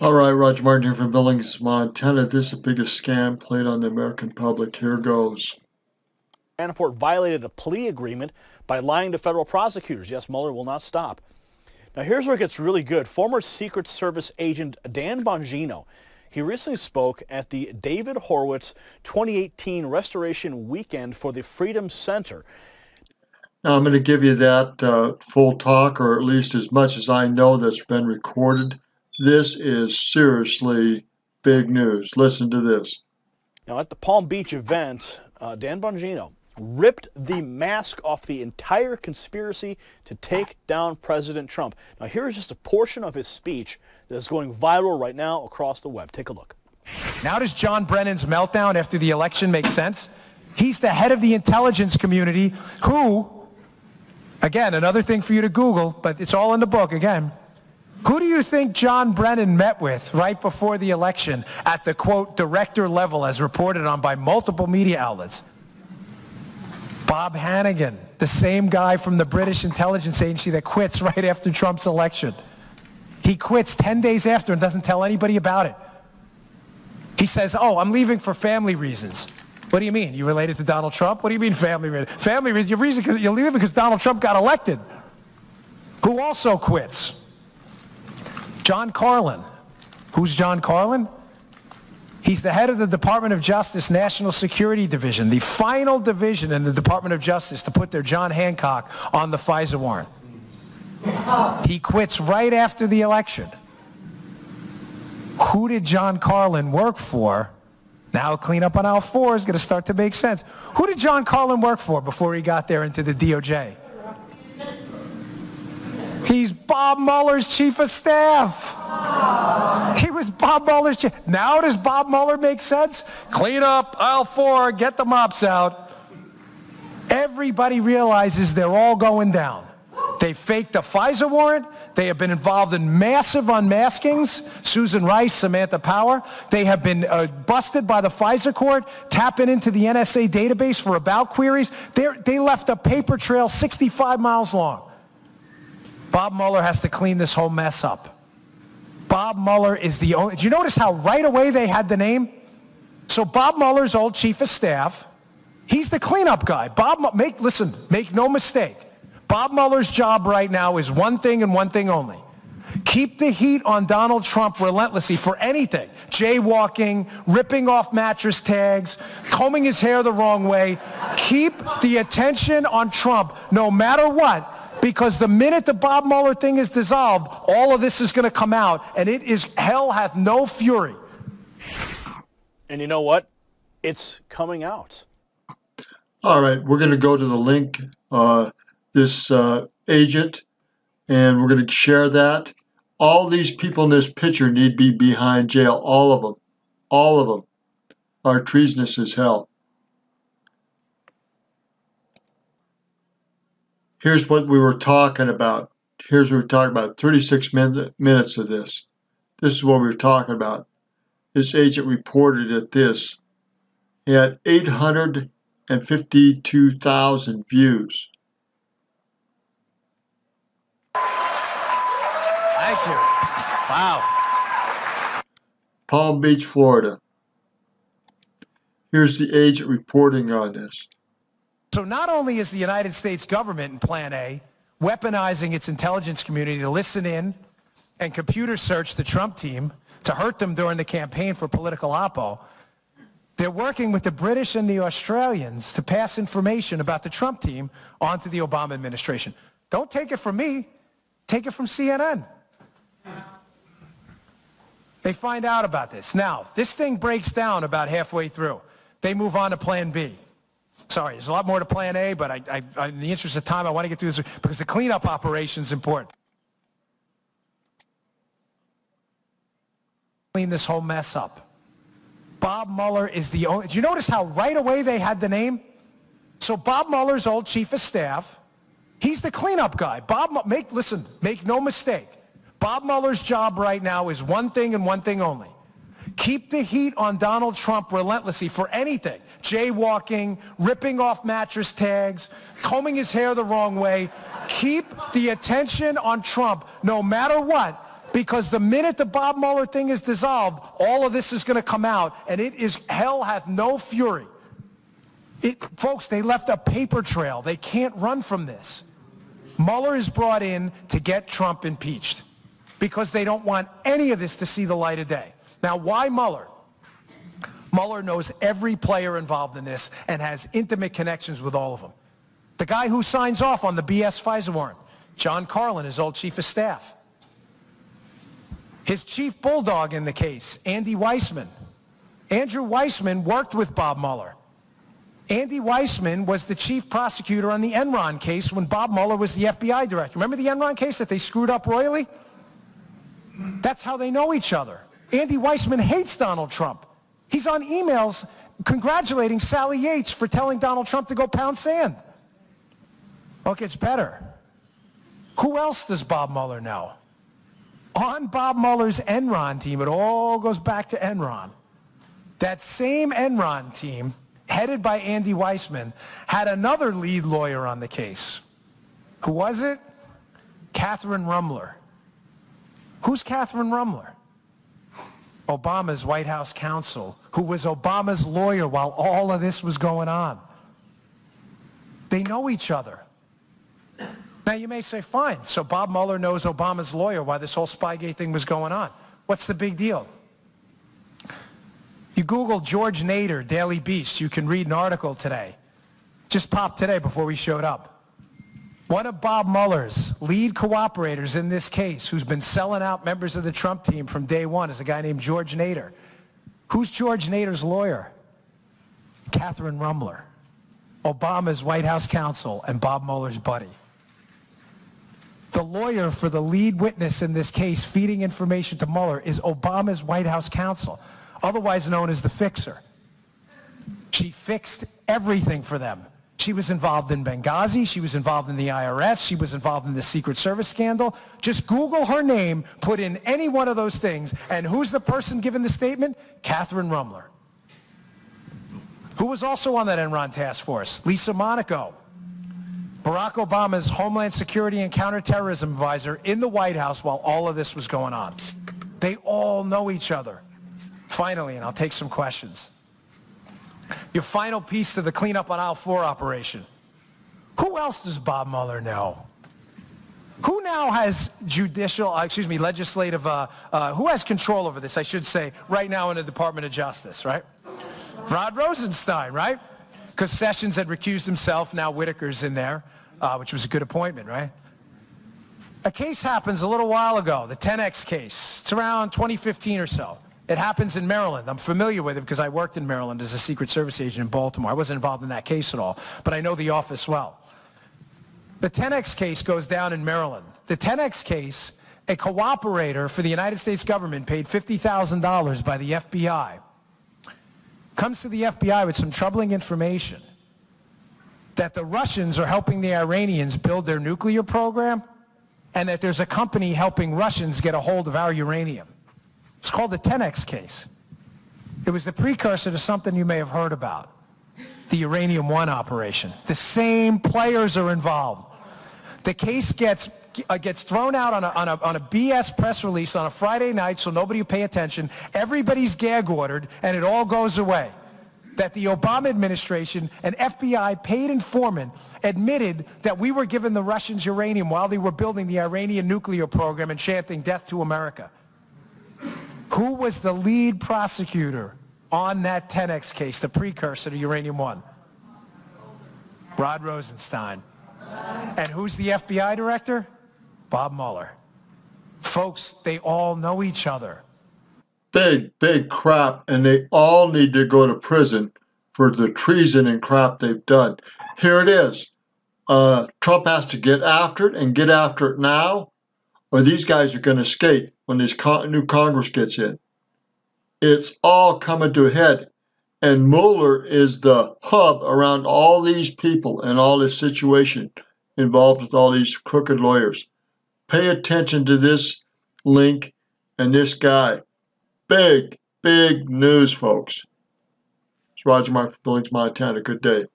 All right, Roger Martin here from Billings, Montana. This is the biggest scam played on the American public. Here goes. Manafort violated a plea agreement by lying to federal prosecutors. Yes, Mueller will not stop. Now here's where it gets really good. Former Secret Service agent Dan Bongino, he recently spoke at the David Horowitz 2018 Restoration Weekend for the Freedom Center. Now I'm going to give you that full talk, or at least as much as I know that's been recorded. This is seriously big news. Listen to this. Now at the Palm Beach event, Dan Bongino ripped the mask off the entire conspiracy to take down President Trump. Now here's just a portion of his speech that is going viral right now across the web. Take a look. Now does John Brennan's meltdown after the election make sense? He's the head of the intelligence community who, again, another thing for you to Google, but it's all in the book again. Who do you think John Brennan met with right before the election at the, quote, director level as reported on by multiple media outlets? Bob Hannigan, the same guy from the British intelligence agency that quits right after Trump's election. He quits 10 days after and doesn't tell anybody about it. He says, oh, I'm leaving for family reasons. What do you mean? You related to Donald Trump? What do you mean family reasons? Family reasons, you're leaving because Donald Trump got elected. Who also quits? John Carlin. Who's John Carlin? He's the head of the Department of Justice National Security Division, the final division in the Department of Justice to put their John Hancock on the FISA warrant. He quits right after the election. Who did John Carlin work for? Now cleanup on aisle 4 is going to start to make sense. Who did John Carlin work for before he got there into the DOJ? He's Bob Mueller's chief of staff. He was Bob Mueller's chief. Now does Bob Mueller make sense? Clean up aisle 4, get the mops out. Everybody realizes they're all going down. They faked a FISA warrant. They have been involved in massive unmaskings. Susan Rice, Samantha Power. They have been busted by the FISA court, tapping into the NSA database for about queries. They left a paper trail 65 miles long. Bob Mueller has to clean this whole mess up. Bob Mueller is the only... Did you notice how right away they had the name? So Bob Mueller's old chief of staff, he's the cleanup guy. Listen, make no mistake. Bob Mueller's job right now is one thing and one thing only. Keep the heat on Donald Trump relentlessly for anything. Jaywalking, ripping off mattress tags, combing his hair the wrong way. Keep the attention on Trump no matter what. Because the minute the Bob Mueller thing is dissolved, all of this is going to come out, and it is hell hath no fury. And you know what? It's coming out. All right, we're going to go to the link, this agent, and we're going to share that. All these people in this picture need to be behind jail. All of them. All of them are treasonous as hell. Here's what we were talking about. Here's what we were talking about. 36 minutes of this. This is what we were talking about. This agent reported at this. He had 852,000 views. Thank you. Wow. Palm Beach, Florida. Here's the agent reporting on this. So not only is the United States government in Plan A weaponizing its intelligence community to listen in and computer search the Trump team to hurt them during the campaign for political oppo, they're working with the British and the Australians to pass information about the Trump team onto the Obama administration. Don't take it from me. Take it from CNN. They find out about this. Now, this thing breaks down about halfway through. They move on to Plan B. Sorry, there's a lot more to Plan A, but in the interest of time, I want to get through this because the cleanup operation is important. Clean this whole mess up. Bob Mueller is the only... Did you notice how right away they had the name? So Bob Mueller's old chief of staff, he's the cleanup guy. Listen, make no mistake. Bob Mueller's job right now is one thing and one thing only. Keep the heat on Donald Trump relentlessly for anything. Jaywalking, ripping off mattress tags, combing his hair the wrong way. Keep the attention on Trump no matter what, Because the minute the Bob Mueller thing is dissolved, all of this is going to come out, and it is, hell hath no fury. Folks, they left a paper trail. They can't run from this. Mueller is brought in to get Trump impeached because they don't want any of this to see the light of day. Now, why Mueller? Mueller knows every player involved in this and has intimate connections with all of them. The guy who signs off on the BS FISA warrant, John Carlin, his old chief of staff. His chief bulldog in the case, Andy Weissman. Andrew Weissman worked with Bob Mueller. Andy Weissman was the chief prosecutor on the Enron case when Bob Mueller was the FBI director. Remember the Enron case that they screwed up royally? That's how they know each other. Andy Weissman hates Donald Trump. He's on emails congratulating Sally Yates for telling Donald Trump to go pound sand. Well, it gets better. Who else does Bob Mueller know? On Bob Mueller's Enron team, it all goes back to Enron. That same Enron team, headed by Andy Weissman, had another lead lawyer on the case. Who was it? Catherine Rumler. Who's Catherine Rumler? Obama's White House counsel, who was Obama's lawyer while all of this was going on. They know each other. Now you may say, fine, so Bob Mueller knows Obama's lawyer while this whole Spygate thing was going on. What's the big deal? You Google George Nader, Daily Beast, you can read an article today. Just popped today before we showed up. One of Bob Mueller's lead cooperators in this case, who's been selling out members of the Trump team from day one, is a guy named George Nader. Who's George Nader's lawyer? Catherine Rumler, Obama's White House counsel and Bob Mueller's buddy. The lawyer for the lead witness in this case feeding information to Mueller is Obama's White House counsel, otherwise known as the fixer. She fixed everything for them. She was involved in Benghazi, she was involved in the IRS, she was involved in the Secret Service scandal. Just Google her name, put in any one of those things, and who's the person giving the statement? Catherine Rumler. Who was also on that Enron task force? Lisa Monaco, Barack Obama's Homeland Security and Counterterrorism advisor in the White House while all of this was going on. They all know each other. Finally, and I'll take some questions. Your final piece to the cleanup on aisle 4 operation. Who else does Bob Mueller know? Who now has legislative, who has control over this, I should say, right now in the Department of Justice, right? Rod Rosenstein, right? Because Sessions had recused himself, now Whitaker's in there, which was a good appointment, right? A case happens a little while ago, the 10X case. It's around 2015 or so. It happens in Maryland. I'm familiar with it because I worked in Maryland as a Secret Service agent in Baltimore. I wasn't involved in that case at all, but I know the office well. The 10X case goes down in Maryland. The 10X case, a cooperator for the United States government paid $50,000 by the FBI, comes to the FBI with some troubling information that the Russians are helping the Iranians build their nuclear program and that there's a company helping Russians get a hold of our uranium. It's called the 10X case. It was the precursor to something you may have heard about, the Uranium One operation. The same players are involved. The case gets thrown out on a BS press release on a Friday night so nobody will pay attention. Everybody's gag ordered, and it all goes away. That the Obama administration, an FBI paid informant, admitted that we were giving the Russians uranium while they were building the Iranian nuclear program and chanting death to America. Who was the lead prosecutor on that 10X case, the precursor to Uranium One? Rod Rosenstein. And who's the FBI director? Bob Mueller. Folks, they all know each other. Big, big crap, and they all need to go to prison for the treason and crap they've done. Here it is. Trump has to get after it and get after it now, or these guys are going to skate when this new Congress gets in. It's all coming to a head. And Mueller is the hub around all these people and all this situation involved with all these crooked lawyers. Pay attention to this link and this guy. Big, big news, folks. It's Roger Mark from Billings, Montana. Good day.